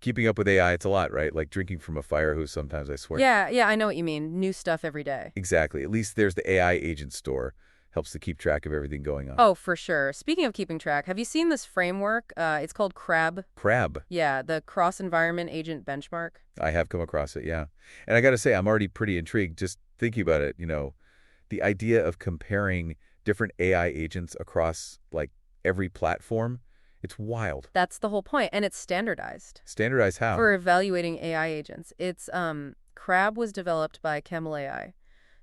Keeping up with AI, it's a lot, right? Like drinking from a fire hose sometimes, I swear. Yeah, yeah, I know what you mean. New stuff every day. Exactly. At least there's the AI agent store. Helps to keep track of everything going on. Oh, for sure. Speaking of keeping track, have you seen this framework? It's called CRAB. Crab. Yeah, the Cross Environment Agent Benchmark. I have come across it, yeah. And I got to say, I'm already pretty intrigued just thinking about it. The idea of comparing different AI agents across, like, every platform, it's wild. That's the whole point, and it's standardized Standardized how? for evaluating AI agents. It's CRAB was developed by Camel AI.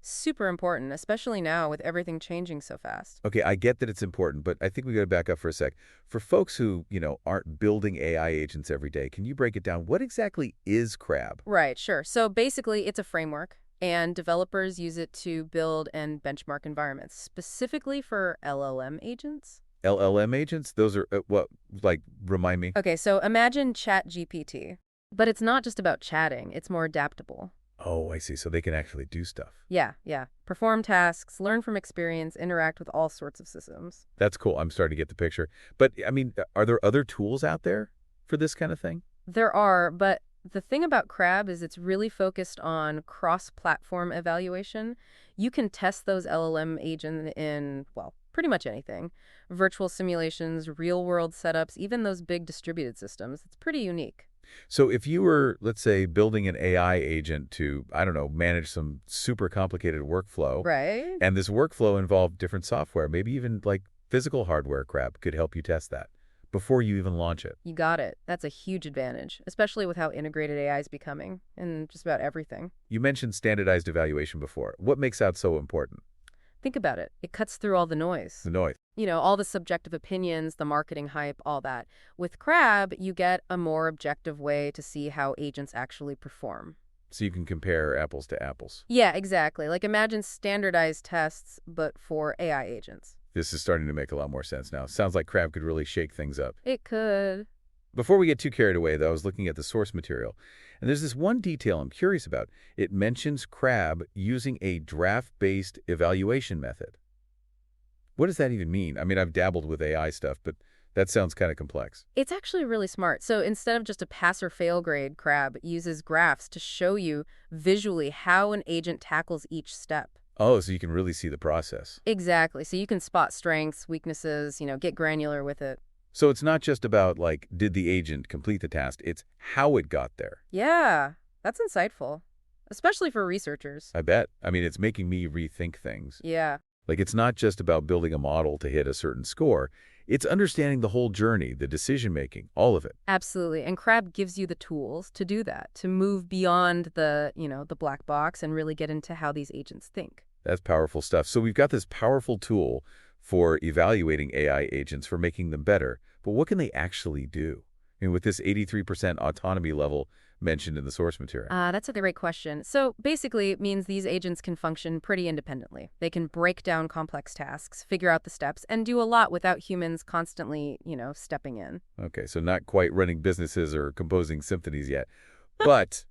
Super important, especially now with everything changing so fast. Okay, I get that it's important, but I think we got to back up for a sec. For folks who, aren't building AI agents every day, can you break it down? What exactly is Crab? Right, sure. So basically, it's a framework, and developers use it to build and benchmark environments, specifically for LLM agents. LLM agents? Those are, what, like, remind me? Okay, so imagine ChatGPT. But it's not just about chatting, it's more adaptable. Oh, I see. So they can actually do stuff. Yeah, yeah. Perform tasks, learn from experience, interact with all sorts of systems. That's cool. I'm starting to get the picture. But, I mean, are there other tools out there for this kind of thing? There are, but the thing about Crab is it's really focused on cross-platform evaluation. You can test those LLM agents in, well, pretty much anything. Virtual simulations, real-world setups, even those big distributed systems. It's pretty unique. So if you were, let's say, building an AI agent to, I don't know, manage some super complicated workflow, Right? and this workflow involved different software, maybe even like physical hardware crap could help you test that before you even launch it. You got it. That's a huge advantage, especially with how integrated AI is becoming in just about everything. You mentioned standardized evaluation before. What makes that so important? Think about it. It cuts through all the noise. The noise. All the subjective opinions, the marketing hype, all that. With Crab, you get a more objective way to see how agents actually perform. So you can compare apples to apples. Yeah, exactly. Like imagine standardized tests, but for AI agents. This is starting to make a lot more sense now. Sounds like Crab could really shake things up. It could. Before we get too carried away, though, I was looking at the source material, and there's this one detail I'm curious about. It mentions Crab using a draft-based evaluation method. What does that even mean? I mean, I've dabbled with AI stuff, but that sounds kind of complex. It's actually really smart. So instead of just a pass or fail grade, Crab uses graphs to show you visually how an agent tackles each step. Oh, so you can really see the process. Exactly. So you can spot strengths, weaknesses, get granular with it. So it's not just about, like, did the agent complete the task? It's how it got there. Yeah, that's insightful, especially for researchers. I bet. I mean, it's making me rethink things. Yeah. Like, it's not just about building a model to hit a certain score. It's understanding the whole journey, the decision-making, all of it. Absolutely. And Crab gives you the tools to do that, to move beyond the black box and really get into how these agents think. That's powerful stuff. So we've got this powerful tool for evaluating AI agents, for making them better. But what can they actually do? I mean, with this 83% autonomy level mentioned in the source material. That's a great question. So basically, it means these agents can function pretty independently. They can break down complex tasks, figure out the steps, and do a lot without humans constantly, stepping in. Okay, so not quite running businesses or composing symphonies yet. But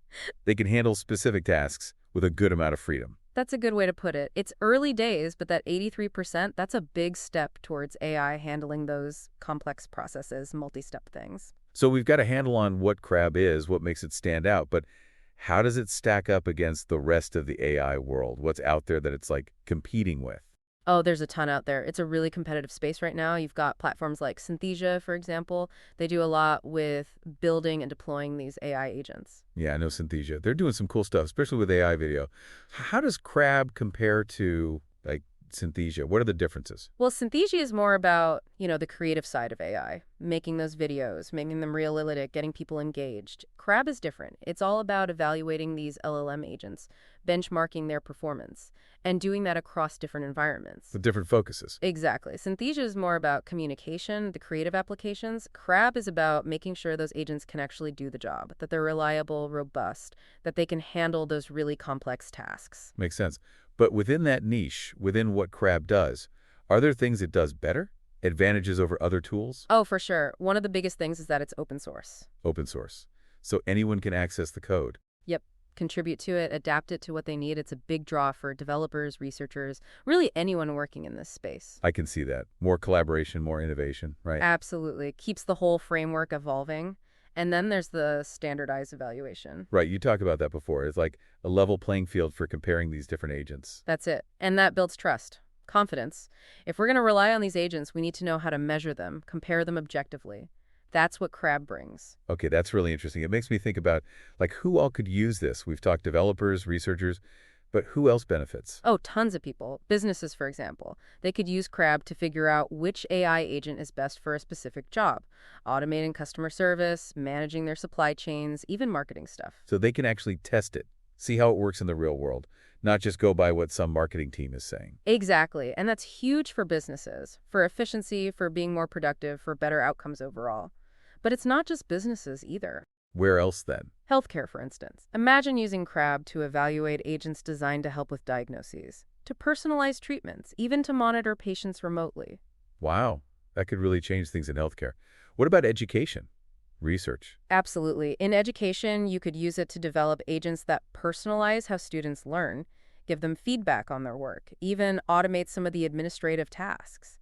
they can handle specific tasks with a good amount of freedom. That's a good way to put it. It's early days, but that 83%, that's a big step towards AI handling those complex processes, multi-step things. So we've got a handle on what Crab is, what makes it stand out, but how does it stack up against the rest of the AI world? What's out there that it's like competing with? Oh, there's a ton out there. It's a really competitive space right now. You've got platforms like Synthesia, for example. They do a lot with building and deploying these AI agents. Yeah, I know Synthesia. They're doing some cool stuff, especially with AI video. How does Crab compare to, like, Synthesia? What are the differences? Well, Synthesia is more about, the creative side of AI, making those videos, making them realistic, getting people engaged. Crab is different. It's all about evaluating these LLM agents, benchmarking their performance, and doing that across different environments. The different focuses. Exactly. Synthesia is more about communication, the creative applications. Crab is about making sure those agents can actually do the job, that they're reliable, robust, that they can handle those really complex tasks. Makes sense. But within that niche, within what Crab does, are there things it does better? Advantages over other tools? Oh, for sure. One of the biggest things is that it's open source. Open source. So anyone can access the code. Yep. Contribute to it, adapt it to what they need. It's a big draw for developers, researchers, really anyone working in this space. I can see that. More collaboration, more innovation, right? Absolutely. Keeps the whole framework evolving. And then there's the standardized evaluation. Right, you talked about that before. It's like a level playing field for comparing these different agents. That's it. And that builds trust, confidence. If we're going to rely on these agents, we need to know how to measure them, compare them objectively. That's what CRAB brings. Okay, that's really interesting. It makes me think about, like, who all could use this? We've talked developers, researchers, but who else benefits? Oh, tons of people. Businesses, for example. They could use CRAB to figure out which AI agent is best for a specific job, automating customer service, managing their supply chains, even marketing stuff. So they can actually test it, see how it works in the real world, not just go by what some marketing team is saying. Exactly. And that's huge for businesses, for efficiency, for being more productive, for better outcomes overall. But it's not just businesses either. Where else then? Healthcare, for instance. Imagine using CRAB to evaluate agents designed to help with diagnoses, to personalize treatments, even to monitor patients remotely. Wow, that could really change things in healthcare. What about education? Research? Absolutely. In education, you could use it to develop agents that personalize how students learn, give them feedback on their work, even automate some of the administrative tasks.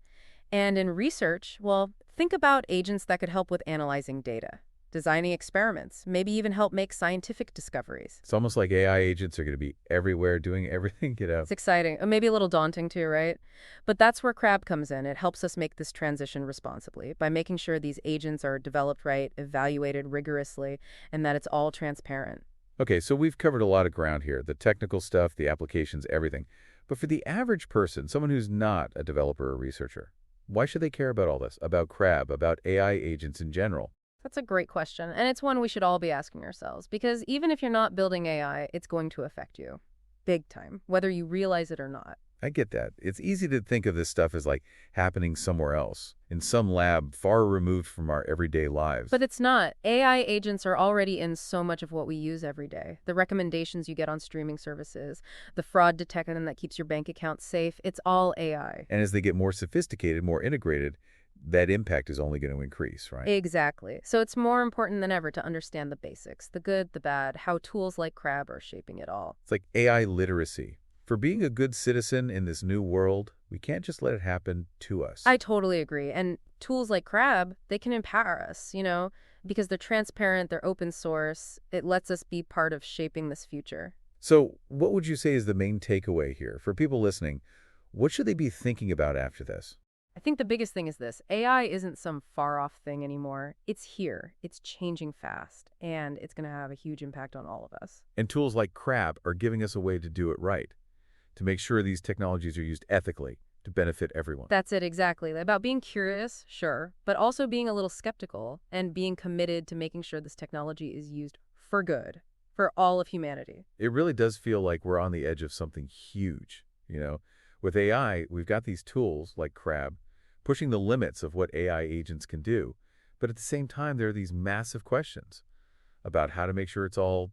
And in research, well, think about agents that could help with analyzing data, designing experiments, maybe even help make scientific discoveries. It's almost like AI agents are going to be everywhere doing everything, It's exciting, maybe a little daunting too, right? But that's where CRAB comes in. It helps us make this transition responsibly by making sure these agents are developed right, evaluated rigorously, and that it's all transparent. Okay, so we've covered a lot of ground here, the technical stuff, the applications, everything. But for the average person, someone who's not a developer or researcher, why should they care about all this, about CRAB, about AI agents in general? That's a great question, and it's one we should all be asking ourselves, because even if you're not building AI, it's going to affect you. Big time, whether you realize it or not. I get that. It's easy to think of this stuff as like happening somewhere else, in some lab far removed from our everyday lives. But it's not. AI agents are already in so much of what we use every day. The recommendations you get on streaming services, the fraud detection that keeps your bank account safe, it's all AI. And as they get more sophisticated, more integrated, that impact is only going to increase, right? Exactly. So it's more important than ever to understand the basics, the good, the bad, how tools like CRAB are shaping it all. It's like AI literacy. For being a good citizen in this new world, we can't just let it happen to us. I totally agree. And tools like CRAB, they can empower us, because they're transparent, they're open source. It lets us be part of shaping this future. So what would you say is the main takeaway here? For people listening, what should they be thinking about after this? I think the biggest thing is this. AI isn't some far-off thing anymore. It's here. It's changing fast. And it's going to have a huge impact on all of us. And tools like CRAB are giving us a way to do it right, to make sure these technologies are used ethically, to benefit everyone. That's it, exactly. About being curious, sure, but also being a little skeptical and being committed to making sure this technology is used for good, for all of humanity. It really does feel like we're on the edge of something huge. With AI, we've got these tools like CRAB, pushing the limits of what AI agents can do. But at the same time, there are these massive questions about how to make sure it's all,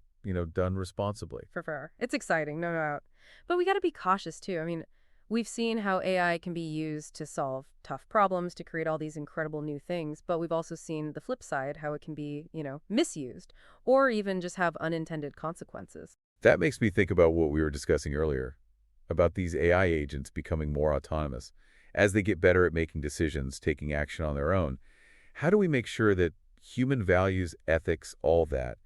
done responsibly. For sure. It's exciting, no doubt. But we got to be cautious, too. I mean, we've seen how AI can be used to solve tough problems, to create all these incredible new things. But we've also seen the flip side, how it can be, misused or even just have unintended consequences. That makes me think about what we were discussing earlier, about these AI agents becoming more autonomous. As they get better at making decisions, taking action on their own, how do we make sure that human values, ethics, all that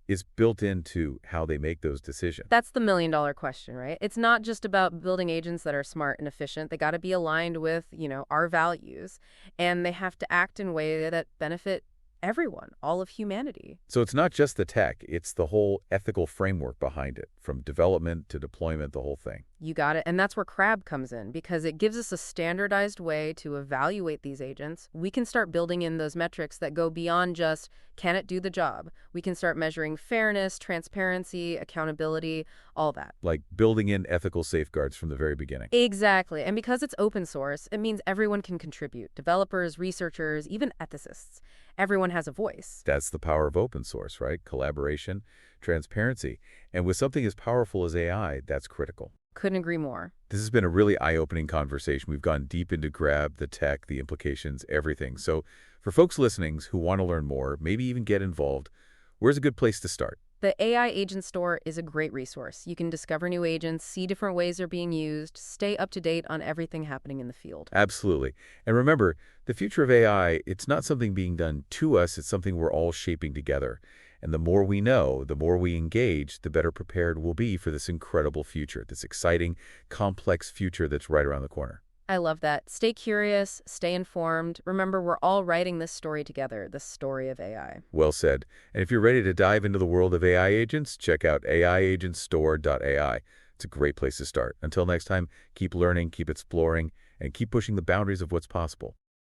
is built into how they make those decisions? That's the million-dollar question, right? It's not just about building agents that are smart and efficient. They got to be aligned with, our values, and they have to act in ways that benefit everyone, all of humanity. So it's not just the tech, it's the whole ethical framework behind it, from development to deployment, the whole thing. You got it. And that's where CRAB comes in, because it gives us a standardized way to evaluate these agents. We can start building in those metrics that go beyond just, can it do the job? We can start measuring fairness, transparency, accountability, all that. Like building in ethical safeguards from the very beginning. Exactly. And because it's open source, it means everyone can contribute. Developers, researchers, even ethicists. Everyone has a voice. That's the power of open source, right? Collaboration, transparency. And with something as powerful as AI, that's critical. Couldn't agree more. This has been a really eye-opening conversation. We've gone deep into CRAB, the tech, the implications, everything. So for folks listening who want to learn more, maybe even get involved, where's a good place to start? The AI Agent Store is a great resource. You can discover new agents, see different ways they're being used, stay up to date on everything happening in the field. Absolutely. And remember, the future of AI, it's not something being done to us, it's something we're all shaping together. And the more we know, the more we engage, the better prepared we'll be for this incredible future, this exciting, complex future that's right around the corner. I love that. Stay curious, stay informed. Remember, we're all writing this story together, the story of AI. Well said. And if you're ready to dive into the world of AI agents, check out aiagentstore.ai. It's a great place to start. Until next time, keep learning, keep exploring, and keep pushing the boundaries of what's possible.